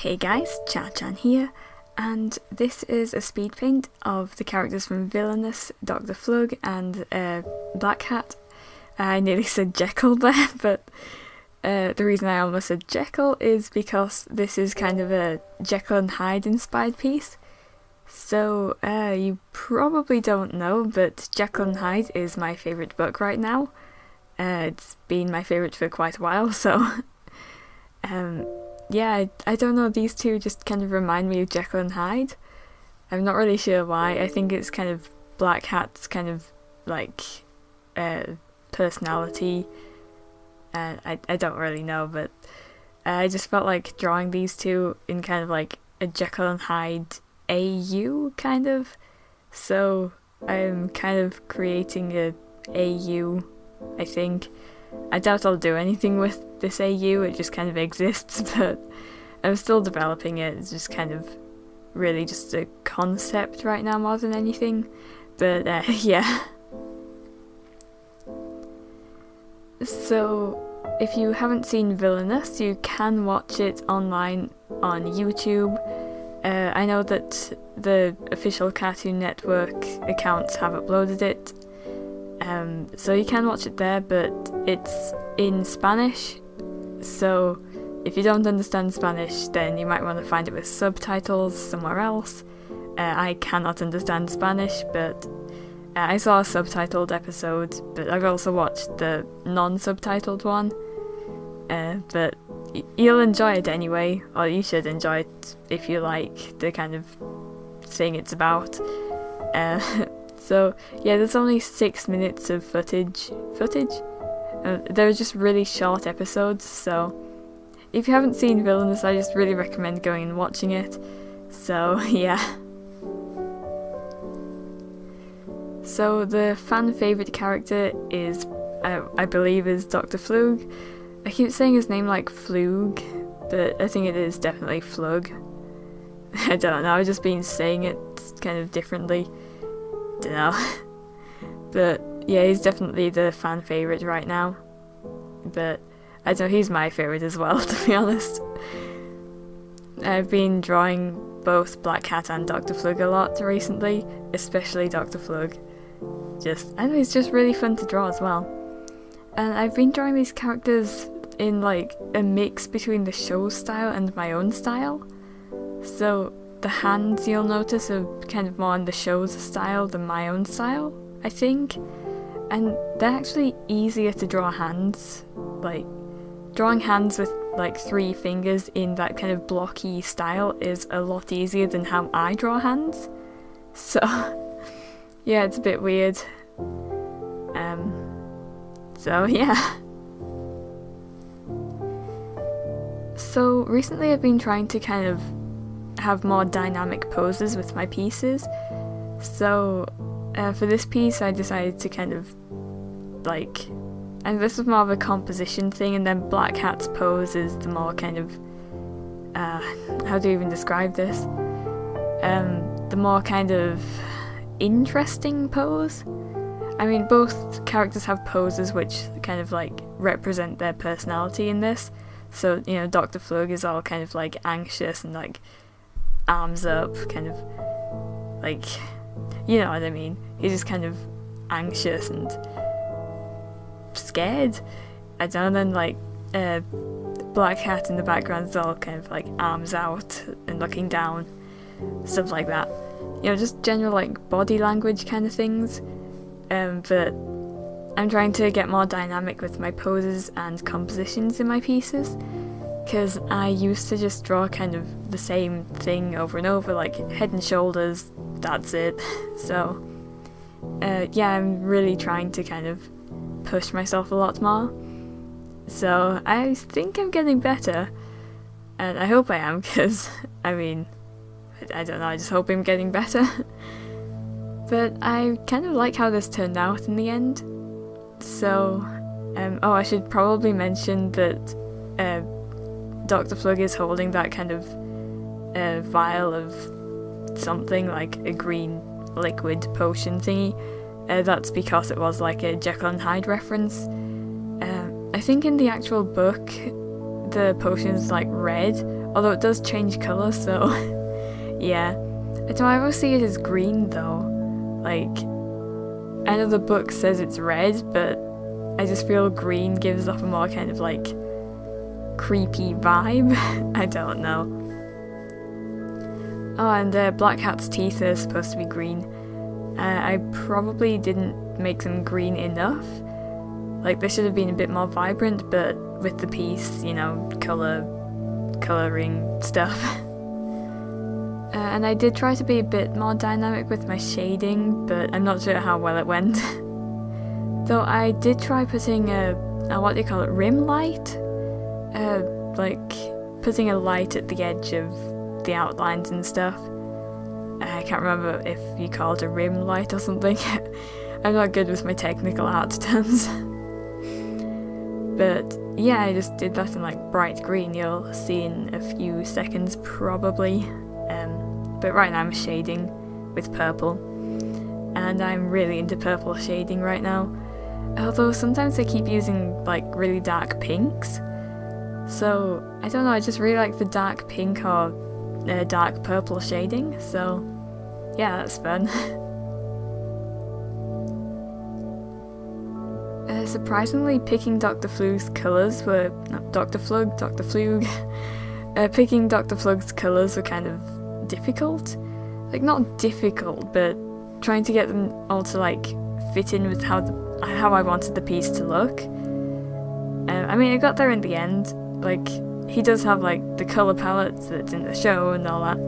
Hey guys, Cha-chan here, and this is a speed paint of the characters from Villainous, Dr. Flug, and Black Hat. I nearly said Jekyll there, but the reason I almost said Jekyll is because this is kind of a Jekyll and Hyde inspired piece. So, you probably don't know, but Jekyll and Hyde is my favourite book right now. It's been my favourite for quite a while, so yeah, I don't know, these two just kind of remind me of Jekyll and Hyde. I'm not really sure why. I think it's kind of Black Hat's kind of like personality. I don't really know, but I just felt like drawing these two in kind of like a Jekyll and Hyde AU kind of. So I'm kind of creating a AU, I think. I doubt I'll do anything with this AU, it just kind of exists, but I'm still developing it. It's just kind of really just a concept right now more than anything, but yeah. So if you haven't seen Villainous, you can watch it online on YouTube. I know that the official Cartoon Network accounts have uploaded it, so you can watch it there, but it's in Spanish, so if you don't understand Spanish, then you might want to find it with subtitles somewhere else. I cannot understand Spanish, but I saw a subtitled episode, but I've also watched the non-subtitled one, but you'll enjoy it anyway, or you should enjoy it if you like the kind of thing it's about. So yeah, there's only 6 minutes of footage. They're just really short episodes, so if you haven't seen Villainous, I just really recommend going and watching it. So yeah. So the fan favourite character is, I believe, is Dr. Flug. I keep saying his name like Flug, but I think it is definitely Flug. I don't know, I've just been saying it kind of differently. Don't know. But yeah, he's definitely the fan favourite right now. But I don't know, he's my favourite as well, to be honest. I've been drawing both Black Hat and Dr. Flug a lot recently, especially Dr. Flug. I know he's just really fun to draw as well. And I've been drawing these characters in like a mix between the show style and my own style. So the hands, you'll notice, are kind of more in the show's style than my own style, I think. And they're actually easier to draw hands. Like, drawing hands with like 3 fingers in that kind of blocky style is a lot easier than how I draw hands. So, yeah, it's a bit weird. So yeah. So recently I've been trying to kind of have more dynamic poses with my pieces. So for this piece I decided to kind of like, and this was more of a composition thing, and then Black Hat's pose is the more kind of how do you even describe this? The more kind of interesting pose. I mean, both characters have poses which kind of like represent their personality in this. So, you know, Dr. Flug is all kind of like anxious and like arms up, kind of like, you know what I mean. He's just kind of anxious and scared. I don't know, then like Black Hat in the background is all kind of like arms out and looking down, stuff like that. You know, just general like body language kind of things. But I'm trying to get more dynamic with my poses and compositions in my pieces, because I used to just draw kind of the same thing over and over, like head and shoulders, that's it. So yeah, I'm really trying to kind of push myself a lot more. So I think I'm getting better, and I hope I am, because I mean, I don't know, I just hope I'm getting better. But I kind of like how this turned out in the end. So, oh, I should probably mention that Dr. Flug is holding that kind of vial of something, like a green liquid potion thingy. That's because it was like a Jekyll and Hyde reference. I think in the actual book, the potion is like red, although it does change colour, so yeah. I don't know, I always see it as green though. Like, I know the book says it's red, but I just feel green gives off a more kind of like creepy vibe. I don't know. Oh, and Black Cat's teeth are supposed to be green. I probably didn't make them green enough. Like, they should have been a bit more vibrant, but with the piece, you know, colouring stuff. And I did try to be a bit more dynamic with my shading, but I'm not sure how well it went. Though I did try putting a what do you call it, rim light? Like, putting a light at the edge of the outlines and stuff. I can't remember if you call it a rim light or something. I'm not good with my technical art terms. But yeah, I just did that in like bright green. You'll see in a few seconds probably. But right now I'm shading with purple. And I'm really into purple shading right now. Although sometimes I keep using like really dark pinks. So I don't know, I just really like the dark pink or dark purple shading. So yeah, that's fun. Surprisingly, picking Dr. Flug's colours were... not Dr. Flug, Dr. Flug. Picking Dr. Flug's colours were kind of difficult. Like, not difficult, but trying to get them all to, like, fit in with how I wanted the piece to look. I mean, I got there in the end. Like, he does have, like, the colour palette that's in the show and all that.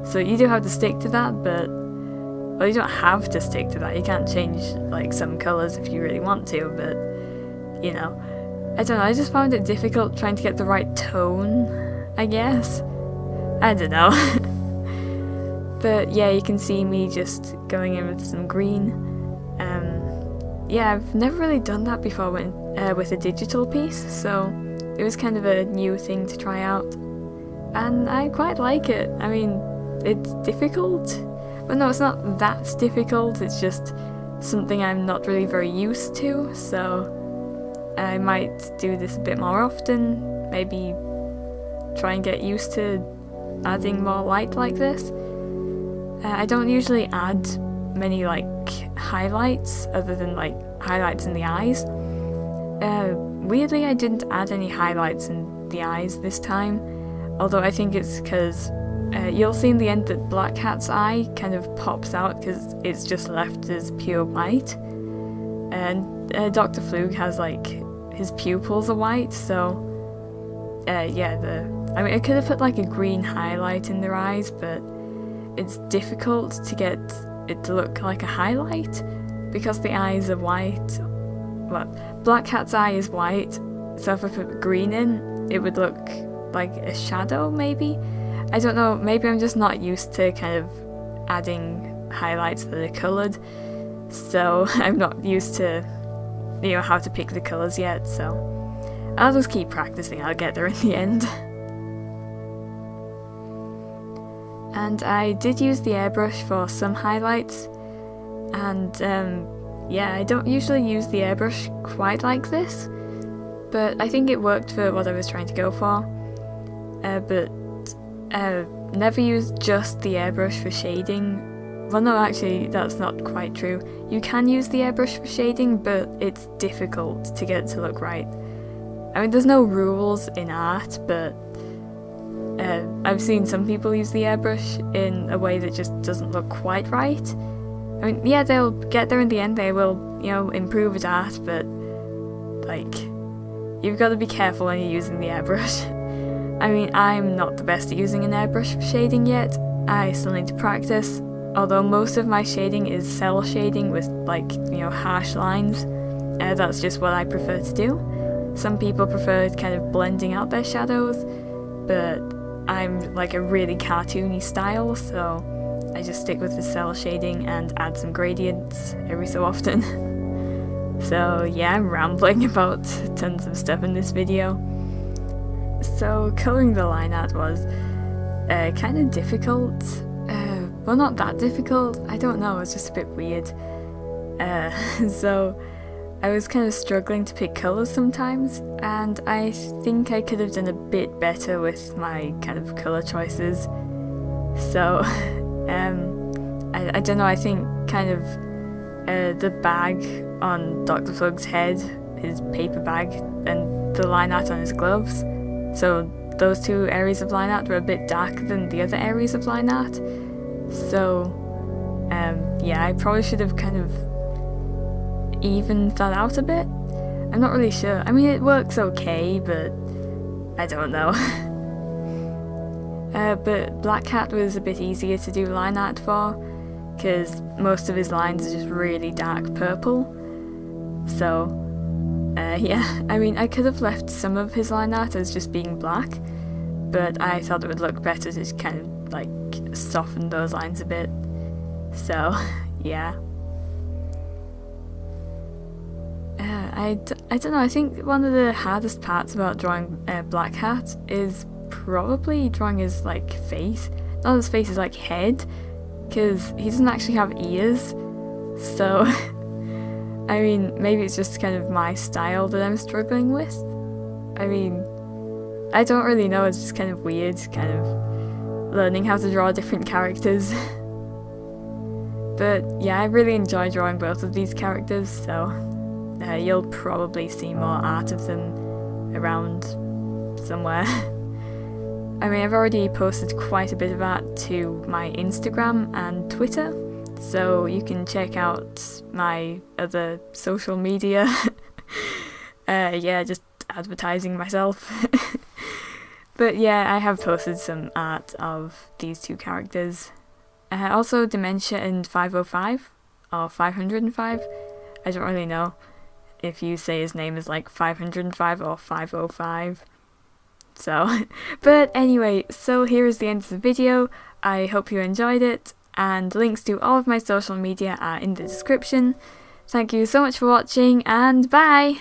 So you do have to stick to that, but... well, you don't have to stick to that. You can't change, like, some colours if you really want to, but, you know. I don't know, I just found it difficult trying to get the right tone, I guess. I don't know. But yeah, you can see me just going in with some green. Yeah, I've never really done that before with a digital piece, so it was kind of a new thing to try out. And I quite like it. I mean, it's difficult. But no, it's not that difficult, it's just something I'm not really very used to, so I might do this a bit more often, maybe try and get used to adding more light like this. I don't usually add many like highlights other than like highlights in the eyes. Weirdly, I didn't add any highlights in the eyes this time, although I think it's because you'll see in the end that Black Cat's eye kind of pops out because it's just left as pure white. And Dr. Flug has like, his pupils are white, so yeah, I mean, I could have put like a green highlight in their eyes, but it's difficult to get it to look like a highlight because the eyes are white. Well, Black Cat's eye is white, so if I put green in, it would look like a shadow maybe? I don't know, maybe I'm just not used to kind of adding highlights that are coloured, so I'm not used to, you know, how to pick the colours yet, so I'll just keep practicing, I'll get there in the end. And I did use the airbrush for some highlights, and yeah, I don't usually use the airbrush quite like this, but I think it worked for what I was trying to go for. But never use just the airbrush for shading. Well, no, actually, that's not quite true. You can use the airbrush for shading, but it's difficult to get it to look right. I mean, there's no rules in art, but I've seen some people use the airbrush in a way that just doesn't look quite right. I mean, yeah, they'll get there in the end, they will, you know, improve at art, but, like, you've got to be careful when you're using the airbrush. I mean, I'm not the best at using an airbrush for shading yet, I still need to practice, although most of my shading is cell shading with, like, you know, harsh lines. That's just what I prefer to do. Some people prefer kind of blending out their shadows, but I'm like a really cartoony style, so I just stick with the cell shading and add some gradients every so often. So yeah, I'm rambling about tons of stuff in this video. So colouring the line art was kind of difficult. Well, not that difficult, I don't know, it's just a bit weird. So I was kind of struggling to pick colours sometimes, and I think I could have done a bit better with my kind of colour choices. So, I don't know, I think kind of the bag on Dr. Flug's head, his paper bag, and the line art on his gloves. So those two areas of line art were a bit darker than the other areas of line art. So, yeah, I probably should have kind of evened that out a bit. I'm not really sure. I mean, it works okay, but I don't know. But Black Cat was a bit easier to do line art for, because most of his lines are just really dark purple. So, yeah, I mean, I could have left some of his line art as just being black, but I thought it would look better to just kind of, like, soften those lines a bit. So, yeah. I don't know, I think one of the hardest parts about drawing Black Hat is probably drawing his, like, face. Not his face, his, like, head, because he doesn't actually have ears, so I mean, maybe it's just kind of my style that I'm struggling with. I mean, I don't really know, it's just kind of weird, kind of learning how to draw different characters. But yeah, I really enjoy drawing both of these characters, so you'll probably see more art of them around somewhere. I mean, I've already posted quite a bit of art to my Instagram and Twitter, so you can check out my other social media. Yeah, just advertising myself. But yeah, I have posted some art of these two characters. Also Dementia and 505, or 505, I don't really know if you say his name is like 505 or 505. So, but anyway, so here is the end of the video. I hope you enjoyed it, and links to all of my social media are in the description. Thank you so much for watching, and bye!